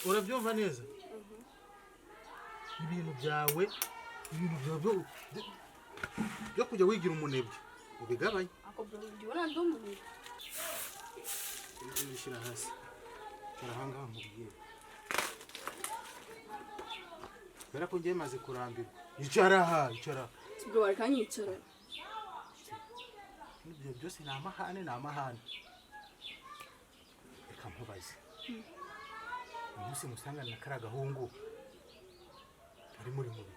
urabyumva neza ibintu byawe byo kujya wigira umunebwe ubigabanye ako bro ubona ndumunebwe bishyira hasi turahangaha mubwire Bera ko ngiye maze kurambirwa icara sibwo barakanyicara ibyo byose ni amahane reka mpubaze umunsi musangana na kara gahungu ari muri mubi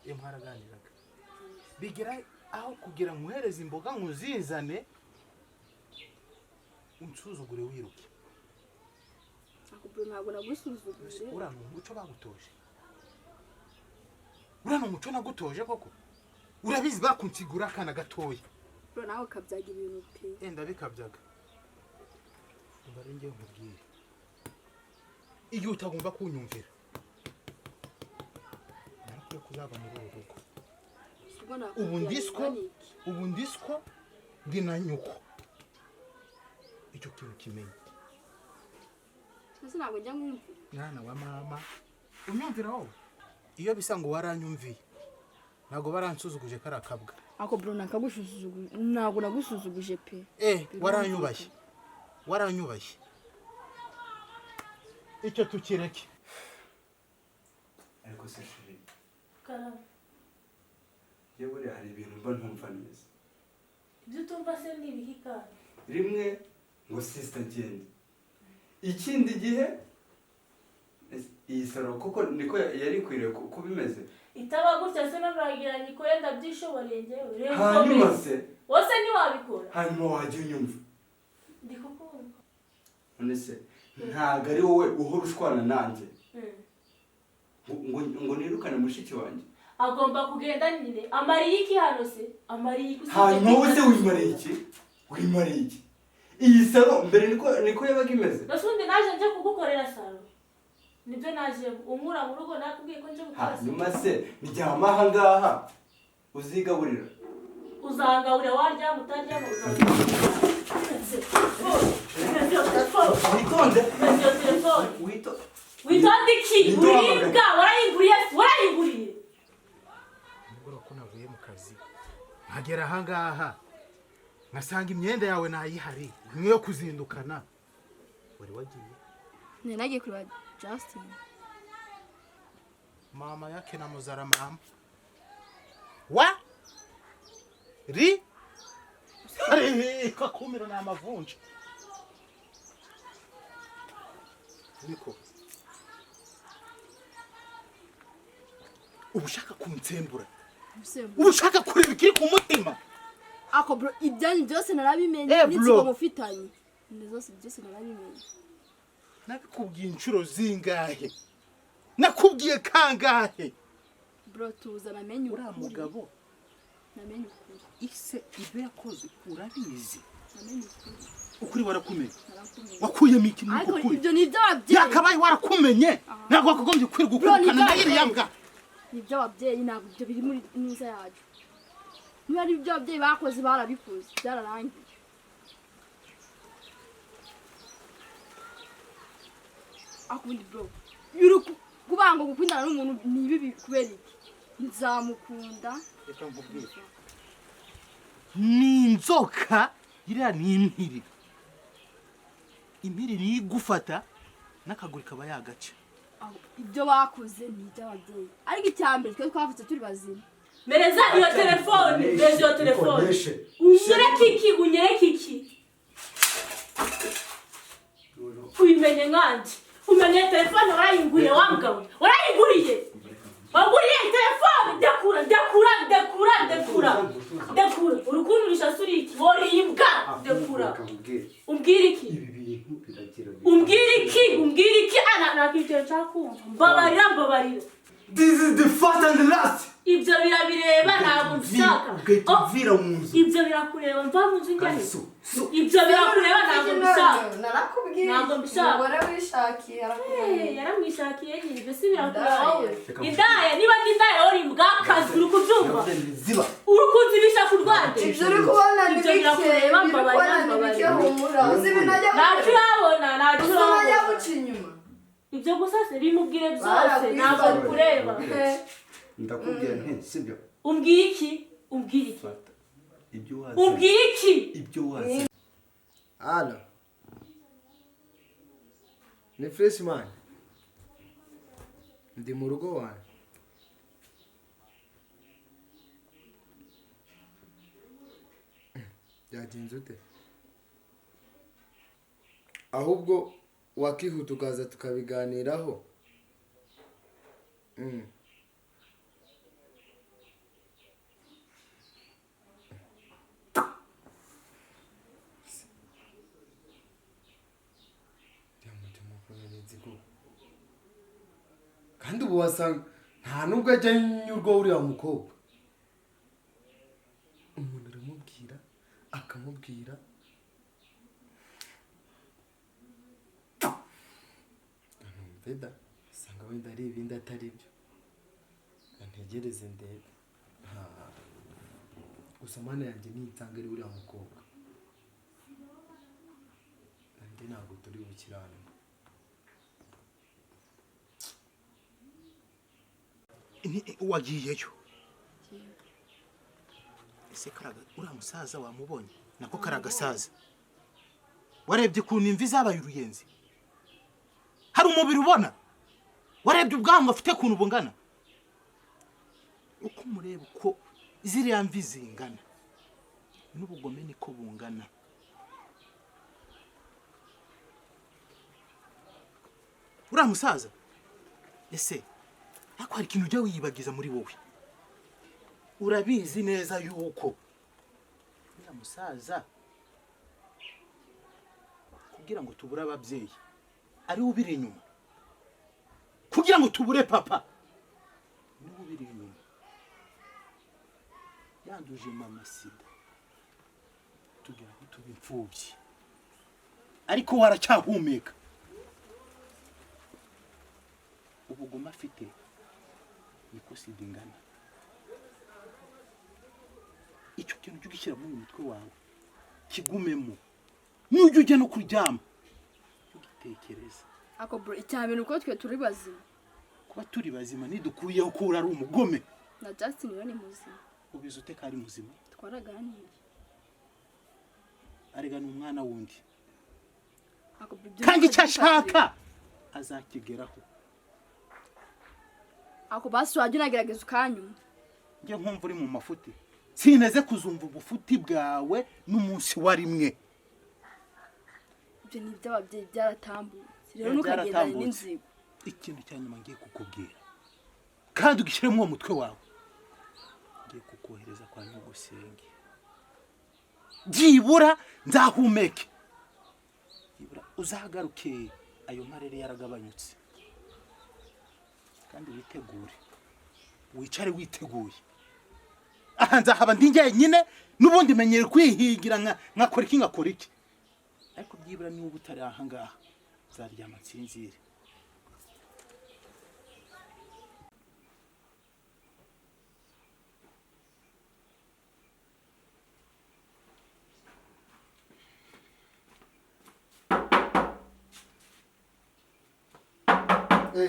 iyo mwaraganiraga bigira aho kugira muhereze imboga nkuzizane unsuzugure wiruke akubwo ntabwo nagusuzuguje urano umuco bagutoje urano umuco nagutoje koko urabizi bakunsigura akana gatoya bro nawe kabyaga ibintu pe ndabikabyaga mbari ngiye nkubwire iyo utagomba kunyumvira nakwiye kuzaba muri uru rugo ubu ndiswo ndi na nyuko icyo kintu kimenye sasa ntabwo njya nkumva mwana wa mama unyumvira wowe iyo bisa ngo waranyumviye ntabwo baransuzuguje karakabwa ako bro nakagusuzuguje ntabwo nagusuzuguje pe waranyubashye icyo tukireke ariko se shiri karama yewe hari ibintu mba ntumva neza ibyo utumva se ni ibihe kandi rimwe ngo sister genda ikindi gihe iyi saro kuko niko yari kwiriye kuba imeze itaba gutya se n'abagiranye ko yenda byishoboreye ngewe rero hanyuma se wose ntiwabikora hanyuma wajya unyumva ndi kukumva none se ntabwo ari wowe uhora ushwana nanjye ngo nirukane mushiki wanjye agomba kugenda nyine amariye iki hano se amariye iki hanyuma wowe se wimariye iki iyi saro mbere niko yabaga imeze nasundi naje nje kugukorera saro nibyo naje unkura mu rugo nakubwiye ko nje gukora hanyuma se ndyama aha ngaha uzigaburira uzangaburira warya mutaryama witonde witonde iki uribwa warayiguriye ngoro ko navuye mu kazi nkagera aha ngaha nkasanga imyenda yawe nayihari imwe yo kuzindukana wari wagiye nagiye kureba Justin mama yake na muzara mama wa ri kakumira na mavunja niko ubushaka kumtsembura ubushaka kureba ikiri ku mutima ako bro ibyanyu byose narabimenye n'ikigo mufitanye ndezose byose narabimenye nakubwiye inshuro zingahe nakubwiye kangahe bro tuzana menyu ura mugabo namenye ukuri ise ibyo yakoze urabizi namenye ukuri warakumenye wakuyemo ikintu ariko ukuri ibyo nibyo ababyeyi yakabaye warakumenye ntabwo wakogombye kwirugukana na yiri yambwa nibyo ababyeyi ntabwo ibyo biri muri niza yacu niba ari ibyo ababyeyi bakoze barabikoze byararangiye akundi bro yuri kubanga gukundana n'umuntu nibibi kubera iki nzamukunda reka nkubwire ni inzoka iriya ni impiri niyo igufata n'akaguru kaba yagaca ibyo bakoze ni iby'ababyeyi ariko icyambere twe twavutse turi bazima mereza iyo telefone unyereke iki uyimenye nkanje umenye telefone warayinguriye wambwawe warayinguriye waguriye telefone dekura urukundo rushasura iki woriyibwa dekura umbwire iki ana nakitero cyakumva mbabarira this is the first and the last ibyo birabireba ntabwo nshaka uvira mu nzu ibyo birakureba mva mu nzu njye ibyo birakureba ntabwo nshaka narakubwiye ntabwo nshaka umugore wishakiye yaramwishakiye nyine ibyo si birakureba wowe indaya niba indaya uri mbwakazi uri kubyumva uri kunzibisha ku rwanda ibyo uri kubona ni ibyo birakureba mbabarira humura uzi ibintu ajya ntacyo urabona ibyo gusa se bimubwire byose ntabwo bikureba ndakubwira nti sibyo umbwira iki umbwira iki ibyo wazi umbwira iki ibyo wazi Ala. Ni fresh man. Ndi mu rugo wanjye. Byagenze ute? Ahubwo wakihuta ukaza tukabiganiraho. Kandi ubu wasanga nta nubwo ajya nyurwa uriya mukobwa. Umuntu aramubwira akamubwira Veda sanga wenda ari ibindi atari byo. Ntegereze ndebe. Gusa mana yanjye nitanga ari uriya mukobwa. Ndi ntabwo turi bukirane. wagiyeyo ese karaga uriya musaza wamubonye nako karagasaza warebye ukuntu imvi zabaye uruyenzi hari umubiri ubona warebye ubwanwa afite ukuntu bungana uko umureba uko ziriya mvi zingana n'ubugome niko bungana uriya musaza ese ariko hari ikintu ujya wiyibagiza muri wowe urabizi neza yuko uriya musaza kugira ngo tubure ababyeyi ari we ubiri inyuma kugira ngo tubure papa ni we ubiri inyuma yanduje mama sida tugira ngo tube imfubyi ariko waracyahumeka ubugome afite niko sida ingana icyo kintu ujya ugishyira mu mutwe wawe kigumemo n'ujya ujya no kuryama ugitekereza ako bro icyambere uko twe turi bazima kuba turi bazima nidukuyeho ko ari umugome na Justin we ni muzima ubizi ute ko ari muzima twaraganiriye arega ni umwana wundi ako bro kandi icyo ashaka azakigeraho ako basi wajya unagerageza ukanyuma njye nkumva uri mu mafuti sineze kuzumva ubufuti bwawe n'umunsi wa rimwe ibyo ni iby'ababyeyi byaratambutse rero ntukagendane n'inzigo ikintu cya nyuma ngiye kukubwira kandi ugishyiremo uwo mutwe wawe ngiye kukohereza kwa nyogosenge byibura nzahumeke byibura uzagaruke ayo marere yaragabanyutse kandi witegure wicare witeguye aha nzahaba ndi njyenyine n'ubundi menyere kwihigira nkakora iki ngakora iki ariko byibura niba utari aha ngaha nzaryama nsinzire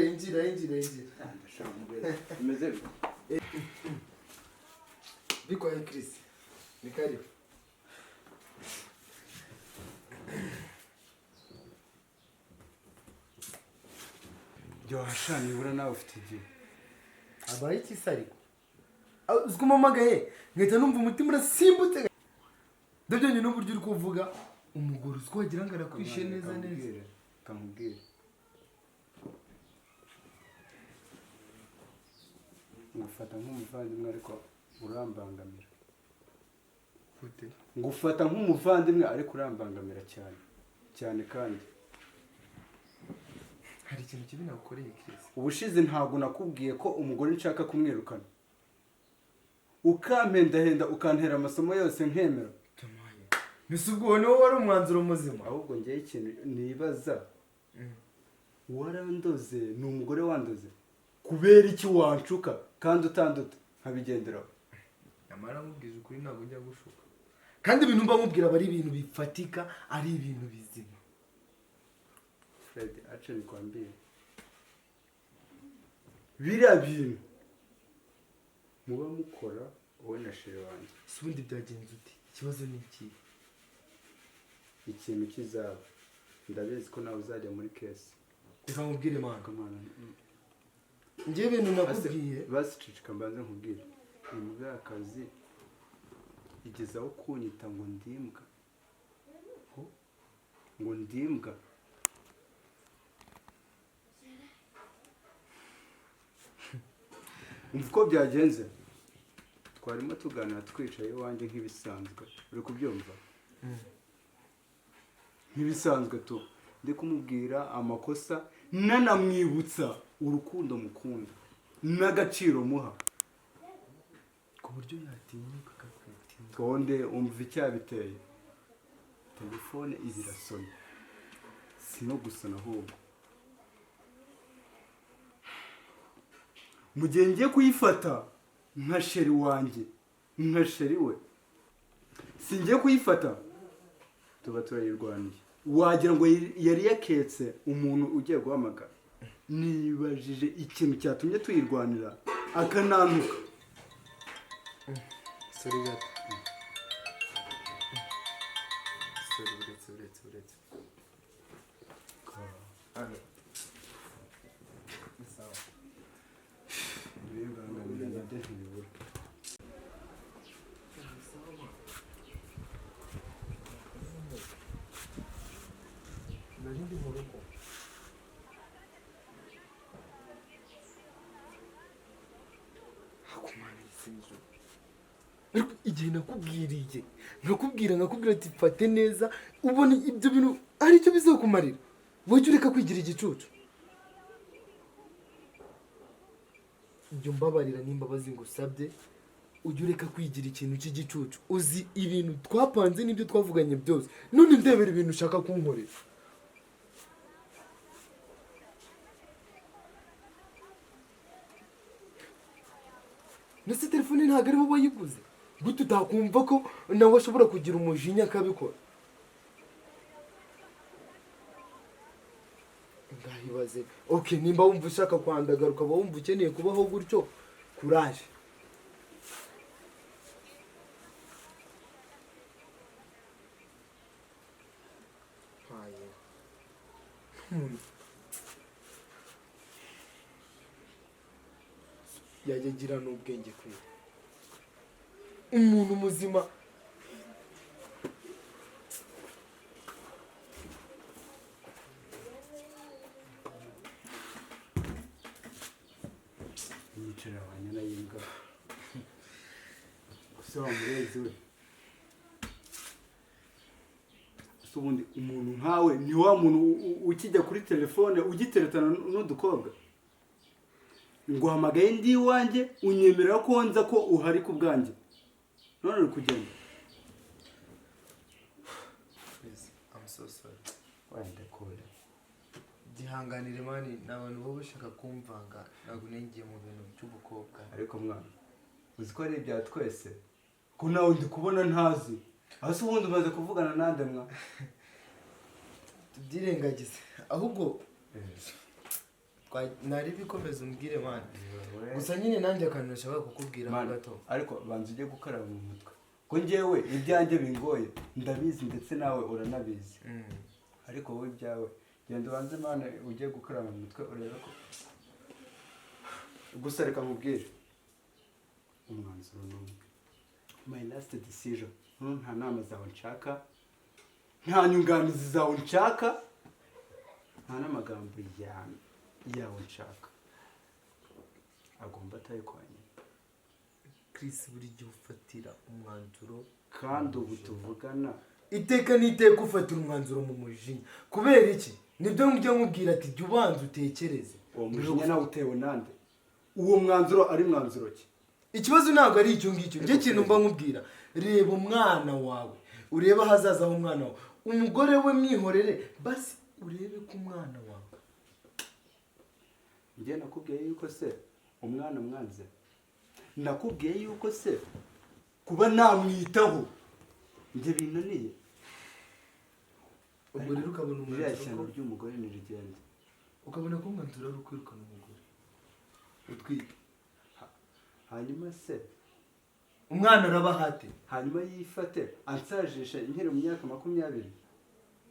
Injira. Umeze bite? Bikoye Chris. Ni karibu. Byasha nibura nawe ufite igihe. Abaye ikisariko. Uziko mamagaye, ngahita numva umutima urasimbutse. Ndabyo nyine n'uburyo uri kuvuga umugore uziko wagira ngo arakwishe neza. Kamubwire. Ngufata nk'umuvandimwe ariko urambangamira. Gute? Ngufata nk'umuvandimwe ariko urambangamira cyane kandi. Hari ikintu kibi nagukoreye Chris. Ubushize ntabwo nakubwiye ko umugore nshaka kumwirukana. Ukampendahenda ukantera amasomo yose nkemera. Tamaye. Misubwo niwo wari umwanzuro muzima. Ahubwo ngiye ikintu nibaza. Warandoze ni umugore wandoze. Kubera iki wancuka kandi utanduta nkabigenderaho. Nyamara mubwiza ukuri ntabwo njya gushuka. Kandi ibintu mba mubwira bari ibintu bifatika ari ibintu bizima. Fred, acha nikwambie. biriya bintu muba mukora wowe na sheri wanjye si ubundi byagenze ute ikibazo ni iki ikintu kizaba ndabizi ko nawe uzajya muri kesi reka nkubwire mwana kamana njye ibintu nakubwiye basicicika mbanze nkubwire imbwa y'akazi igeze aho kunyita ngo ndimbwa ngo ndimbwa umva uko byagenze twarimo tuganira twicaye iwanjye nk'ibisanzwe uri kubyumva nk'ibisanzwe tu ndi kumubwira amakosa nanamwibutsa urukundo mukunda n'agaciro muha ku buryo yatinyuka akakwitinda tonde umva icyabiteye telefone izi irasona si no gusona ahubwo mu gihe ngiye kuyifata nka sheri wanjye nka sheri we singiye kuyifata tuba turayirwaniye wagira ngo yari yaketse umuntu ugiye guhamagara nibajije ikintu cyatumye tuyirwanira akanantuka sorry gato sorry uretse hano sawa ibibangamira nabyo ntibibura nari ndi mu rugo hakumana isinzo ariko igihe nkakubwira ati fate neza ubona ibyo bintu hari icyo bizakumarira wajya ureka kwigira igicucu ibyo mbabarira n'imbabazi ngusabye ujya ureka kwigira ikintu cy'igicucu uzi ibintu twapanze n'ibyo twavuganye byose none ndebera ibintu ushaka kunkorera ndetse telefone ntabwo ari bo bayiguze gute utakumva ko nawe ashobora kugira umujinya akabikora ngahibaze oke nimba wumva ushaka kwandagara ukaba wumva ukeneye kubaho gutyo kuraje yajya agira n'ubwenge kwiye umuntu muzima yicara wanyana y'imbwa gusa wa murezi we gusa ubundi umuntu nkawe ni wa muntu ukijya kuri telefone ugiteretana n'udukobwa nguhamagaye ndi iwanjye unyemerera ko nza ko uhari ku bwanjye none uri kugenda wenda kure gihanganire mani ni abantu baba bashaka kumvanga ntabwo nengeye mu bintu by'ubukobwa ariko mwana uzi ko ari ibya twese ko nawe ndi kubona ntazi aho se ubundi umaze kuvugana nande mwa tubyirengagize ahubwo nari bikomeza umbwire mani gusa nyine nanjye akantu nashaka kukubwira ho gato ariko banza ujye gukaraba mu mutwe ko njyewe ibyanjye bingoye ndabizi ndetse nawe uranabizi ariko wowe ibyawe genda ubanze mwana ujye gukaraba mu mutwe urebe ko gusa reka nkubwire umwanzuro n'umwe my last decision nta nama zawe nshaka nta nyunganizi zawe nshaka nta n'amagambo yawe nshaka agomba atayikwanye Chris buri gihe ufatira umwanzuro kandi ubu tuvugana iteka n'iteka ufatira umwanzuro mu mujinya kubera iki nibyo njya nkubwira ati jya ubanza utekereze uwo mujinya nawe utewe nande uwo mwanzuro ari mwanzuro ki ikibazo ntabwo ari icyo ngicyo njye kintu mba nkubwira reba umwana wawe urebe ahazaza h'umwana wawe umugore we mwihorere basi urebe ko umwana wawe njye nakubwiye yuko se umwana mwanze nakubwiye yuko se kuba namwitaho njye binaniye ubwo rero ukabona iriya shyano ry'umugore nirigende ukabona ko umwanzuro ari ukwirukana umugore utwite hanyuma se umwana arabahate hanyuma yifate ansajisha nkiri mu myaka 20.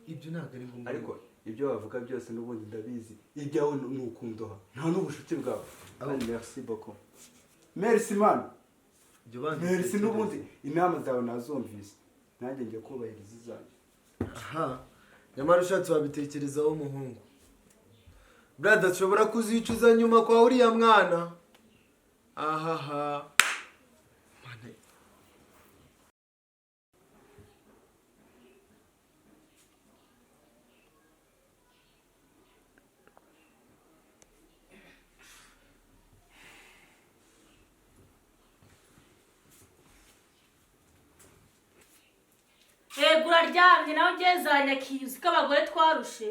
ibyo ntabwo ari ngombwa ariko ibyo bavuga byose n'ubundi ndabizi ibyawe ni ukundoha nta n'ubushuti bwawe merci beaucoup merci man merci n'ubundi inama zawe nazumvise nanjye ngiye kubahiriza izanjye aha nyamara ushatse wabitekerezaho umuhungu brother ashobora kuzicuza nyuma kwa uriya mwana ahaha uraryamye nawe ugezanya akizi ko abagore twarushe